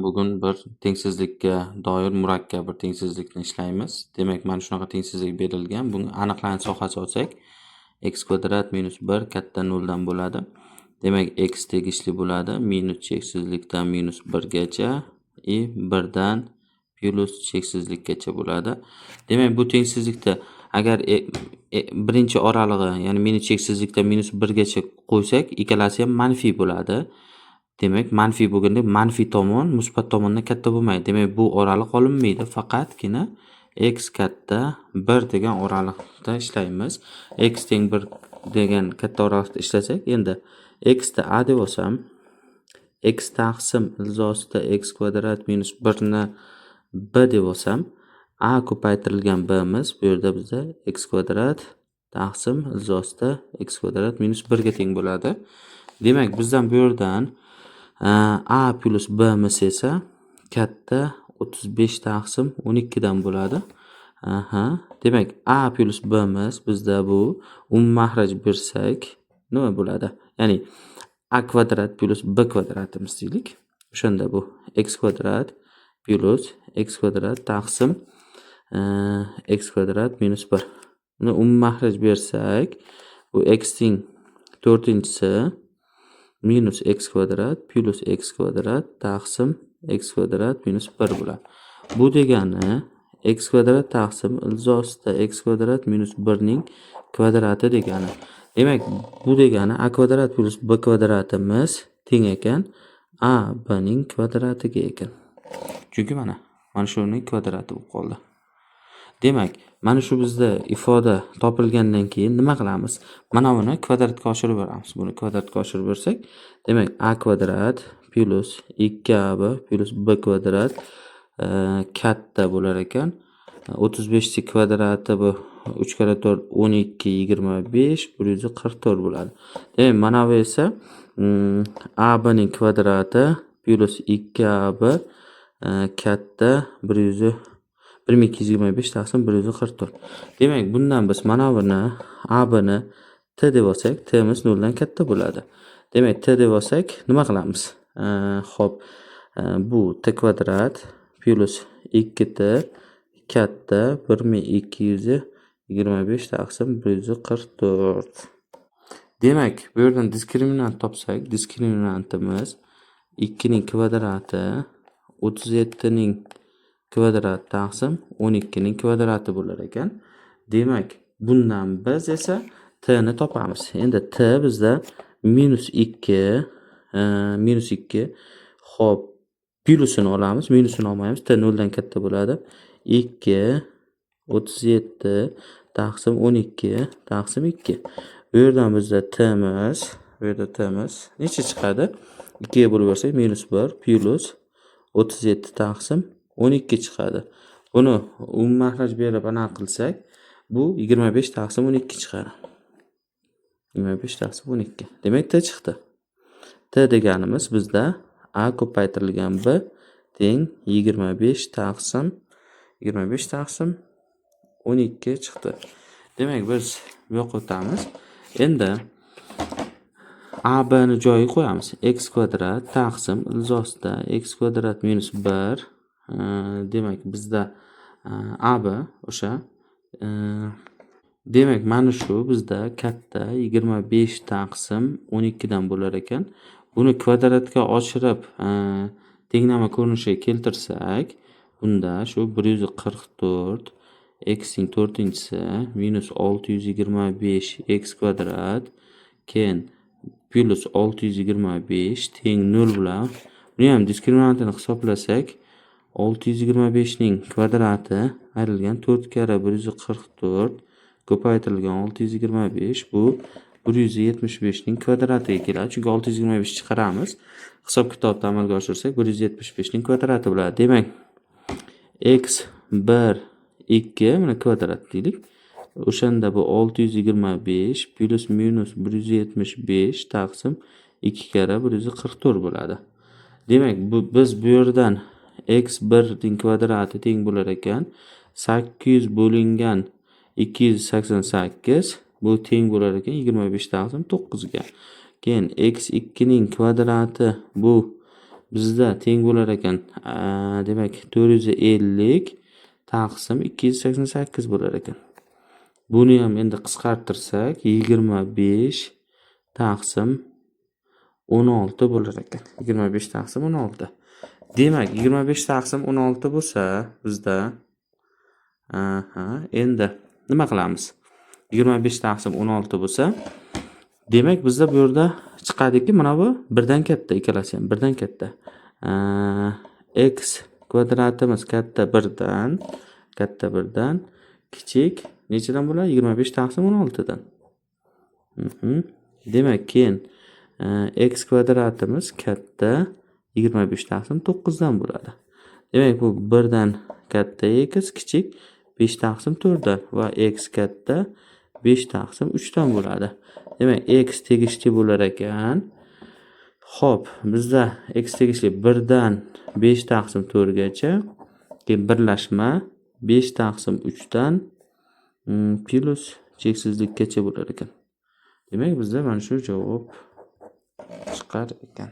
Bugun bir tengsizlikka doir murakkab bir tengsizlikni ishlaymiz. Demak, mana shunaqa tengsizlik berilgan. Buni aniqlanish sohasi olsak, x kvadrat minus 1 katta 0 dan bo'ladi. Demak, x tegishli bo'ladi minus cheksizlikdan minus 1 gacha i 1 dan plus cheksizlikgacha bo'ladi. Demak, bu tengsizlikda agar birinchi oralig'i, ya'ni minus cheksizlikdan minus 1 gacha qo'ysak, ikkalasi ham manfiy bo'ladi. Demak, manfiy bo'lganda manfiy tomon musbat tomondan katta bo'lmaydi. Demak, bu oraliq olinmaydi. Faqatgina x katta 1 degan oraliqda ishlaymiz. X teng 1 degan katta oraliqda ishlasak, endi x da a deb olsam, x taqsim ilzosida x kvadrat minus 1 ni b deb olsam, a ko'paytirilgan b'miz bu yerda bizda x kvadrat taqsim ilzosida x kvadrat minus 1 ga teng bo'ladi. Demak, bizdan bu yerdan a plus b'miz esa katta 35 taqsim 12 dan bo'ladi. Demak, a plus b'miz bizda bu mahraj bersak nima bo'ladi? Ya'ni a kvadrat plus b kvadratimiz deylik. O'shanda bu x kvadrat plus x kvadrat taqsim x kvadrat minus 1. Buni mahraj bersak, bu x ning 4-si minus x kvadrat plus x kvadrat taqsim x kvadrat minus 1 bo'ladi. Bu degani x kvadrat taqsim ilzosida x kvadrat minus 1 ning kvadrati degani. Demak, bu degani a kvadrat plus b kvadratimiz teng ekan a b ning kvadratiga ekan. Chunki mana shuning kvadrati bo'lib qoldi. Demak, mana shu bizda ifoda topilgandan keyin nima qilamiz? Mana buni kvadratga oshirib beramiz. Buni kvadratga oshirib bersak, demak a kvadrat plus 2ab plus b kvadrat katta bo'lar ekan. 35 ning kvadrati bu 3 kara 4 12 25 144 bo'ladi. Demak, mana bu esa ab ning kvadrati plus 2ab katta 1225 taqsim 144. Demak, bundan biz mana buni a bni t deb olsak, t miz 0 dan katta bo'ladi. Demak, t deb olsak nima qilamiz? Xo'p, bu t kvadrat plus 2t katta 1225 taqsim 144. Demak, bu yerdan diskriminant topsak, diskriminantimiz 2 ning kvadrati 37 ning kvadrat taqsim 12 ning kvadrati bo'lar ekan. Demak, bundan biz esa t ni topamiz. Endi t bizda minus 2 Xo'p, plyusini olamiz, minusini olmaymiz. T 0 dan katta bo'ladi. 2 37 taqsim 12 taqsim 2. Bu yerdan bizda t'miz necha chiqadi? 2 ga bo'lib bersak minus 1 plus 37 taqsim 12 chiqadi. Buni mahraj berib aniq qilsak, bu 25 taqsim 12 chiqadi. 25 taqsim 12. Demak, t chiqdi. T deganimiz bizda a ko'paytirilgan b teng 25 taqsim 12 chiqdi. Demak, biz bu yoqqa o'tamiz. Endi a b ni joyiga qo'yamiz. X kvadrat taqsim ilzosida x kvadrat minus 1. Demak, bizda a b o'sha demak, mana shu bizda katta 25 taqsim 12 dan bo'lar ekan. Buni kvadratga oshirib tenglama ko'rinishiga keltirsak, bunda shu 144 x ning 4-si minus 625 x kvadrat keyin plus 625 teng 0 bilan buni ham diskriminantini hisoblasak, 625 ning kvadrati ayrilgan 4 kara 144 ko'paytirilgan 625 bu 175 ning kvadratiga keladi. Chunki 625 chiqaramiz. Hisob kitobni amalga oshirsak 175 ning kvadrati bo'ladi. Demak, x 1 2 mana kvadrat deylik. O'shanda bu 625 plus minus 175 taqsim 2 kara 144 bo'ladi. Demak, biz bu yerdan x 1 ning kvadrati teng bo'lar ekan 800 bo'lingan 288 bu teng bo'lar ekan 25 taqsim 9 ga. Keyin x 2 ning kvadrati bu bizda teng bo'lar ekan. Demak 450 taqsim 288 bo'lar ekan. Buni ham endi qisqartirsak 25 taqsim 16 bo'lar ekan. 25 taqsim 16. Demak 25 taqsim 16 bo'lsa bizda endi nima qilamiz? 25 taqsim 16 bo'lsa, demak bizda bu yerda chiqadiki, mana bu birdan katta, ikkalasi ham birdan katta. X kvadratimiz katta birdan kichik nechadan bo'ladi? 25 taqsim 16 dan. Demak, keyin x kvadratimiz katta 25 taqsim 9 dan bo'ladi. Demak, bu birdan katta x kichik 5 taqsim 4 dan va x katta 5 taqsim 3 dan bo'ladi. Demak, x tegishli bo'lar ekan. Xo'p, bizda x tegishli 1 dan 5 taqsim 4 gacha, keyin birlashma 5 taqsim 3 dan plus cheksizlikgacha bo'lar ekan. Demak, bizda mana shu javob chiqar ekan.